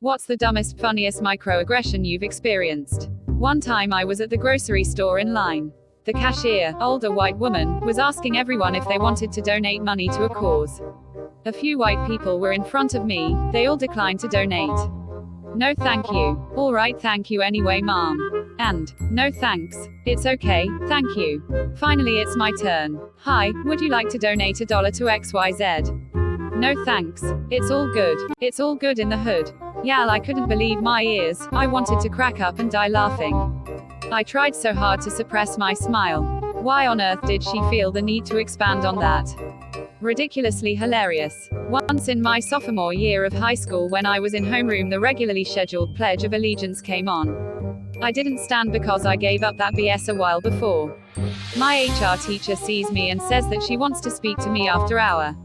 What's the dumbest, funniest microaggression you've experienced? One time I was at the grocery store in line. The cashier, older white woman, was asking everyone if they wanted to donate money to a cause. A few white people were in front of me, they all declined to donate. No thank you. Alright, thank you anyway, ma'am. And, no thanks. It's okay, thank you. Finally it's my turn. Hi, would you like to donate $1 to XYZ? No thanks. It's all good. It's all good in the hood. Yal, I couldn't believe my ears. I wanted to crack up and die laughing. I tried so hard to suppress my smile. Why on earth did she feel the need to expand on that? Ridiculously hilarious. Once in my sophomore year of high school, when I was in homeroom, the regularly scheduled Pledge of Allegiance came on. I didn't stand because I gave up that BS a while before. My HR teacher sees me and says that she wants to speak to me after hour.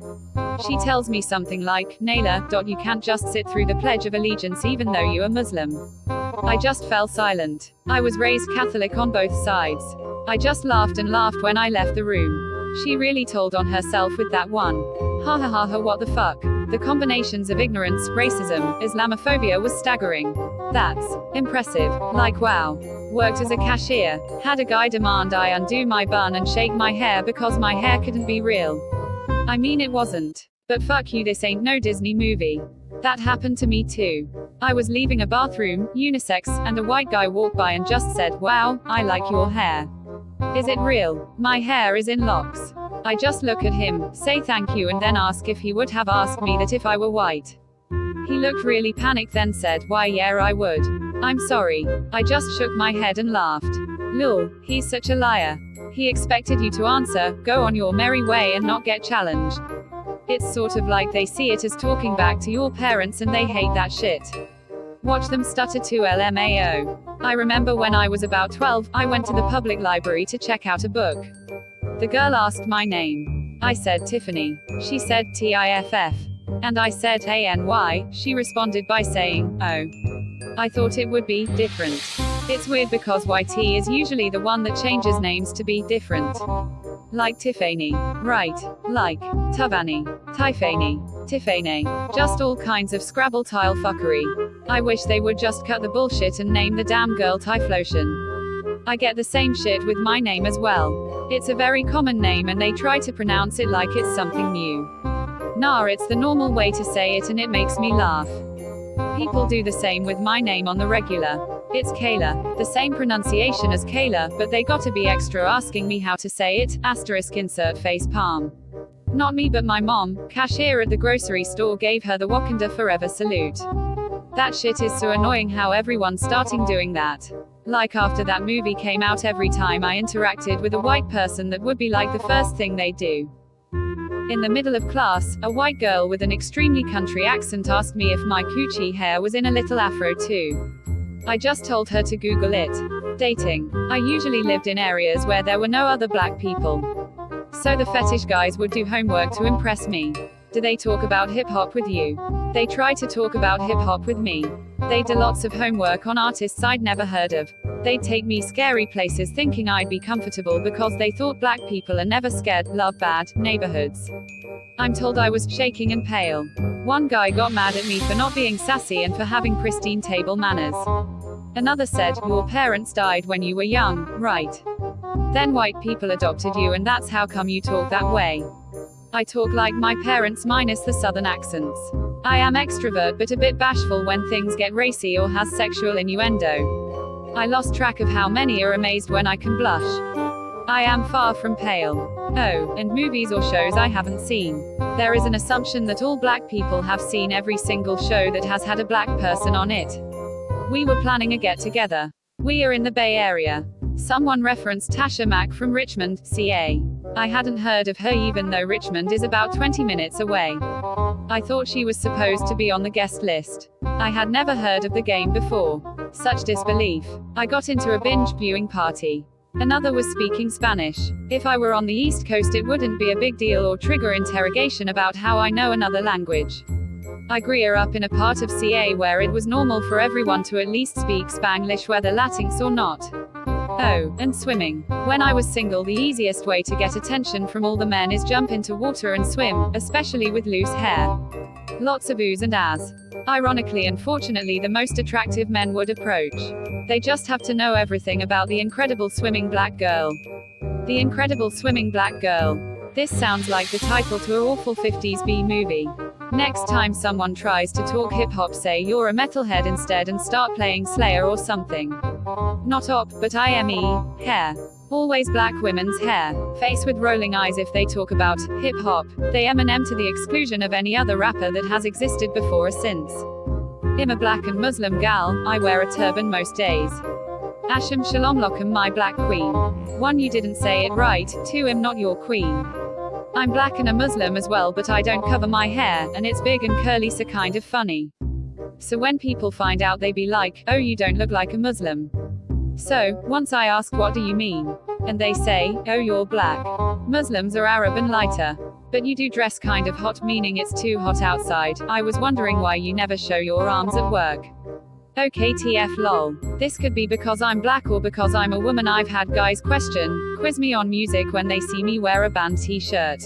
She tells me something like, Naila, you can't just sit through the Pledge of Allegiance even though you are Muslim. I just fell silent. I was raised Catholic on both sides. I just laughed and laughed when I left the room. She really told on herself with that one. Ha ha ha ha, what the fuck. The combinations of ignorance, racism, Islamophobia was staggering. That's impressive. Like wow. Worked as a cashier. Had a guy demand I undo my bun and shake my hair because my hair couldn't be real. I mean, it wasn't. But fuck you, this ain't no Disney movie. That happened to me too. I was leaving a bathroom, unisex, and a white guy walked by and just said, wow, I like your hair. Is it real? My hair is in locks. I just look at him, say thank you, and then ask if he would have asked me that if I were white. He looked really panicked, then said, why yeah, I would. I'm sorry. I just shook my head and laughed. Lol, he's such a liar. He expected you to answer, go on your merry way and not get challenged. It's sort of like they see it as talking back to your parents and they hate that shit. Watch them stutter to LMAO. I remember when I was about 12, I went to the public library to check out a book. The girl asked my name. I said Tiffany. She said TIFF. And I said ANY. She responded by saying, oh. I thought it would be different. It's weird because YT is usually the one that changes names to be different. Like Tiffany. Right. Like Tavani. Tifany. Tiffany. Just all kinds of Scrabble tile fuckery. I wish they would just cut the bullshit and name the damn girl Typhlosion. I get the same shit with my name as well. It's a very common name and they try to pronounce it like it's something new. Nah, it's the normal way to say it and it makes me laugh. People do the same with my name on the regular. It's Kayla, the same pronunciation as Kayla, but they gotta be extra asking me how to say it, asterisk insert face palm. Not me but my mom, cashier at the grocery store, gave her the Wakanda Forever salute. That shit is so annoying how everyone's starting doing that. Like after that movie came out, every time I interacted with a white person, that would be like the first thing they do. In the middle of class, a white girl with an extremely country accent asked me if my coochie hair was in a little afro too. I just told her to Google it. Dating. I usually lived in areas where there were no other black people. So the fetish guys would do homework to impress me. Do they talk about hip hop with you? They try to talk about hip hop with me. They do lots of homework on artists I'd never heard of. They'd take me scary places thinking I'd be comfortable because they thought black people are never scared, love bad neighborhoods. I'm told I was shaking and pale. One guy got mad at me for not being sassy and for having pristine table manners. Another said, your parents died when you were young, right? Then white people adopted you and that's how come you talk that way. I talk like my parents minus the southern accents. I am extrovert but a bit bashful when things get racy or has sexual innuendo. I lost track of how many are amazed when I can blush. I am far from pale. Oh, and movies or shows I haven't seen. There is an assumption that all black people have seen every single show that has had a black person on it. We were planning a get-together. We are in the Bay Area. Someone referenced Tasha Mack from Richmond, CA. I hadn't heard of her even though Richmond is about 20 minutes away. I thought she was supposed to be on the guest list. I had never heard of the game before. Such disbelief. I got into a binge viewing party. Another was speaking Spanish. If I were on the East Coast it wouldn't be a big deal or trigger interrogation about how I know another language. I grew up in a part of CA where it was normal for everyone to at least speak Spanglish whether Latinx or not. Oh, and swimming. When I was single, the easiest way to get attention from all the men is jump into water and swim, especially with loose hair. Lots of oohs and ahs. Ironically and fortunately, the most attractive men would approach. They just have to know everything about the incredible swimming black girl. The incredible swimming black girl. This sounds like the title to an awful 50s B movie. Next time someone tries to talk hip-hop, say you're a metalhead instead and start playing Slayer or something. Not op, but IME, hair. Always black women's hair. Face with rolling eyes if they talk about hip-hop. They Eminem to the exclusion of any other rapper that has existed before or since. I'm a black and Muslim gal, I wear a turban most days. Asham shalom lokum, my black queen. 1. You didn't say it right. 2. I'm not your queen. I'm black and a Muslim as well, but I don't cover my hair, and it's big and curly, so kind of funny. So when people find out, they be like, oh, you don't look like a Muslim. So, once I ask, what do you mean? And they say, oh, you're black. Muslims are Arab and lighter. But you do dress kind of hot, meaning it's too hot outside. I was wondering why you never show your arms at work. OKTF lol. This could be because I'm black or because I'm a woman. I've had guys quiz me on music when they see me wear a band t-shirt.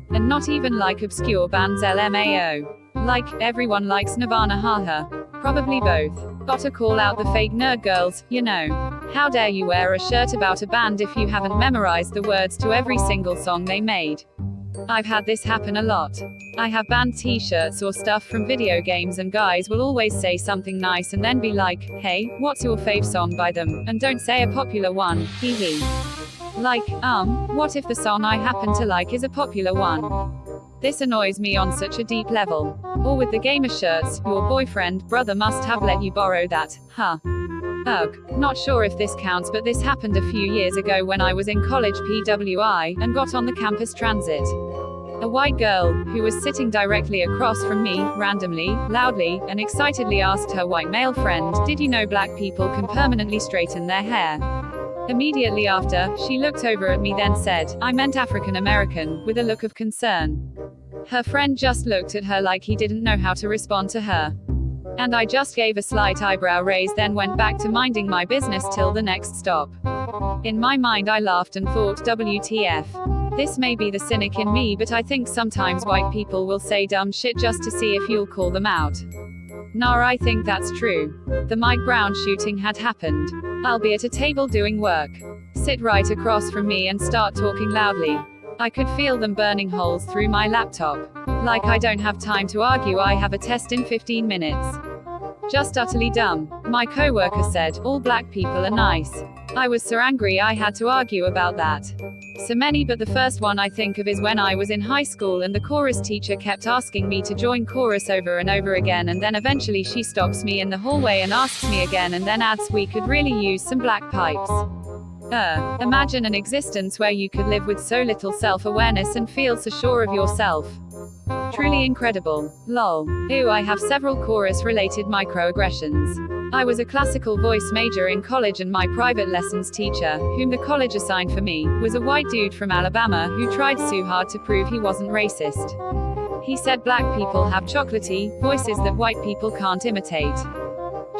And not even like obscure bands LMAO. Like, everyone likes Nirvana, haha. Probably both. Gotta call out the fake nerd girls, you know. How dare you wear a shirt about a band if you haven't memorized the words to every single song they made. I've had this happen a lot. I have band t-shirts or stuff from video games and guys will always say something nice and then be like, hey, what's your fave song by them? And don't say a popular one, hee hee. Like, what if the song I happen to like is a popular one? This annoys me on such a deep level. Or with the gamer shirts, your boyfriend, brother must have let you borrow that, huh? Ugh. Not sure if this counts, but this happened a few years ago when I was in college PWI, and got on the campus transit. A white girl, who was sitting directly across from me, randomly, loudly, and excitedly asked her white male friend, did you know black people can permanently straighten their hair? Immediately after, she looked over at me then said, I meant African American, with a look of concern. Her friend just looked at her like he didn't know how to respond to her. And I just gave a slight eyebrow raise, then went back to minding my business till the next stop. In my mind I laughed and thought, WTF. This may be the cynic in me, but I think sometimes white people will say dumb shit just to see if you'll call them out. Nah, I think that's true. The Mike Brown shooting had happened. I'll be at a table doing work. Sit right across from me and start talking loudly. I could feel them burning holes through my laptop. Like I don't have time to argue, I have a test in 15 minutes. Just utterly dumb. My coworker said, all black people are nice. I was so angry I had to argue about that. So many, but the first one I think of is when I was in high school and the chorus teacher kept asking me to join chorus over and over again, and then eventually she stops me in the hallway and asks me again and then adds, we could really use some black pipes. Imagine an existence where you could live with so little self-awareness and feel so sure of yourself. Truly incredible. Lol. Ew, I have several chorus-related microaggressions. I was a classical voice major in college and my private lessons teacher, whom the college assigned for me, was a white dude from Alabama who tried so hard to prove he wasn't racist. He said black people have chocolatey voices that white people can't imitate.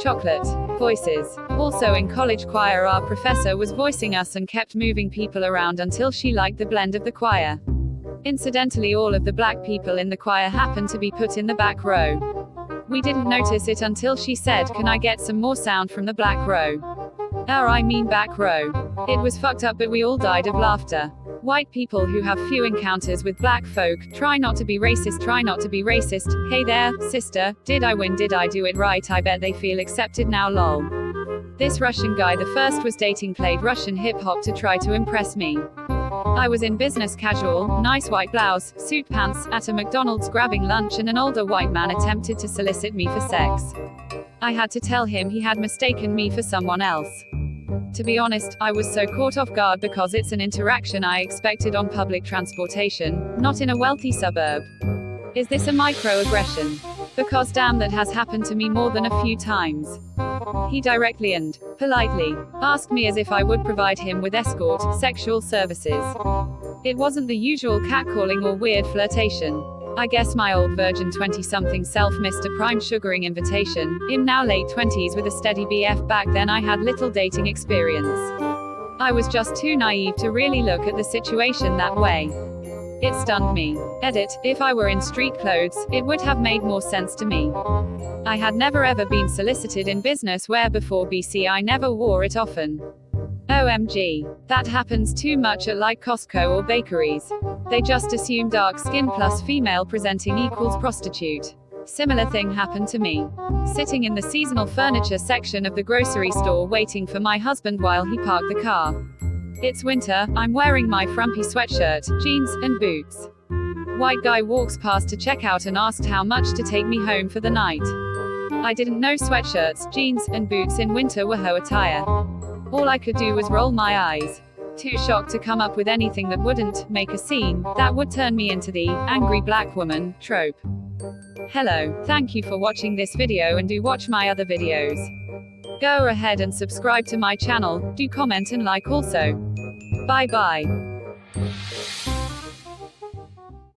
Chocolate voices. Also in college choir, our professor was voicing us and kept moving people around until she liked the blend of the choir. Incidentally, all of the black people in the choir happened to be put in the back row. We didn't notice it until she said, can I get some more sound from the black row? I mean back row. It was fucked up, but we all died of laughter. White people who have few encounters with black folk, try not to be racist, try not to be racist. Hey there, sister, did I win, did I do it right? I bet they feel accepted now, lol. This Russian guy the first was dating played Russian hip-hop to try to impress me. I was in business casual, nice white blouse, suit pants, at a McDonald's grabbing lunch, and an older white man attempted to solicit me for sex. I had to tell him he had mistaken me for someone else. To be honest, I was so caught off guard because it's an interaction I expected on public transportation, not in a wealthy suburb. Is this a microaggression? Because damn, that has happened to me more than a few times. He directly and politely asked me as if I would provide him with escort sexual services. It wasn't the usual catcalling or weird flirtation. I guess my old virgin 20-something self missed a prime sugaring invitation. I'm now late 20s with a steady BF. Back then I had little dating experience. I was just too naive to really look at the situation that way. It stunned me. Edit, if I were in street clothes, it would have made more sense to me. I had never ever been solicited in business wear before BC. I never wore it often. OMG. That happens too much at like Costco or bakeries. They just assume dark skin plus female presenting equals prostitute. Similar thing happened to me. Sitting in the seasonal furniture section of the grocery store waiting for my husband while he parked the car. It's winter, I'm wearing my frumpy sweatshirt, jeans, and boots. White guy walks past to check out and asked how much to take me home for the night. I didn't know sweatshirts, jeans, and boots in winter were hoe attire. All I could do was roll my eyes. Too shocked to come up with anything that wouldn't make a scene, that would turn me into the angry black woman trope. Hello, thank you for watching this video and do watch my other videos. Go ahead and subscribe to my channel, do comment and like also. Bye bye.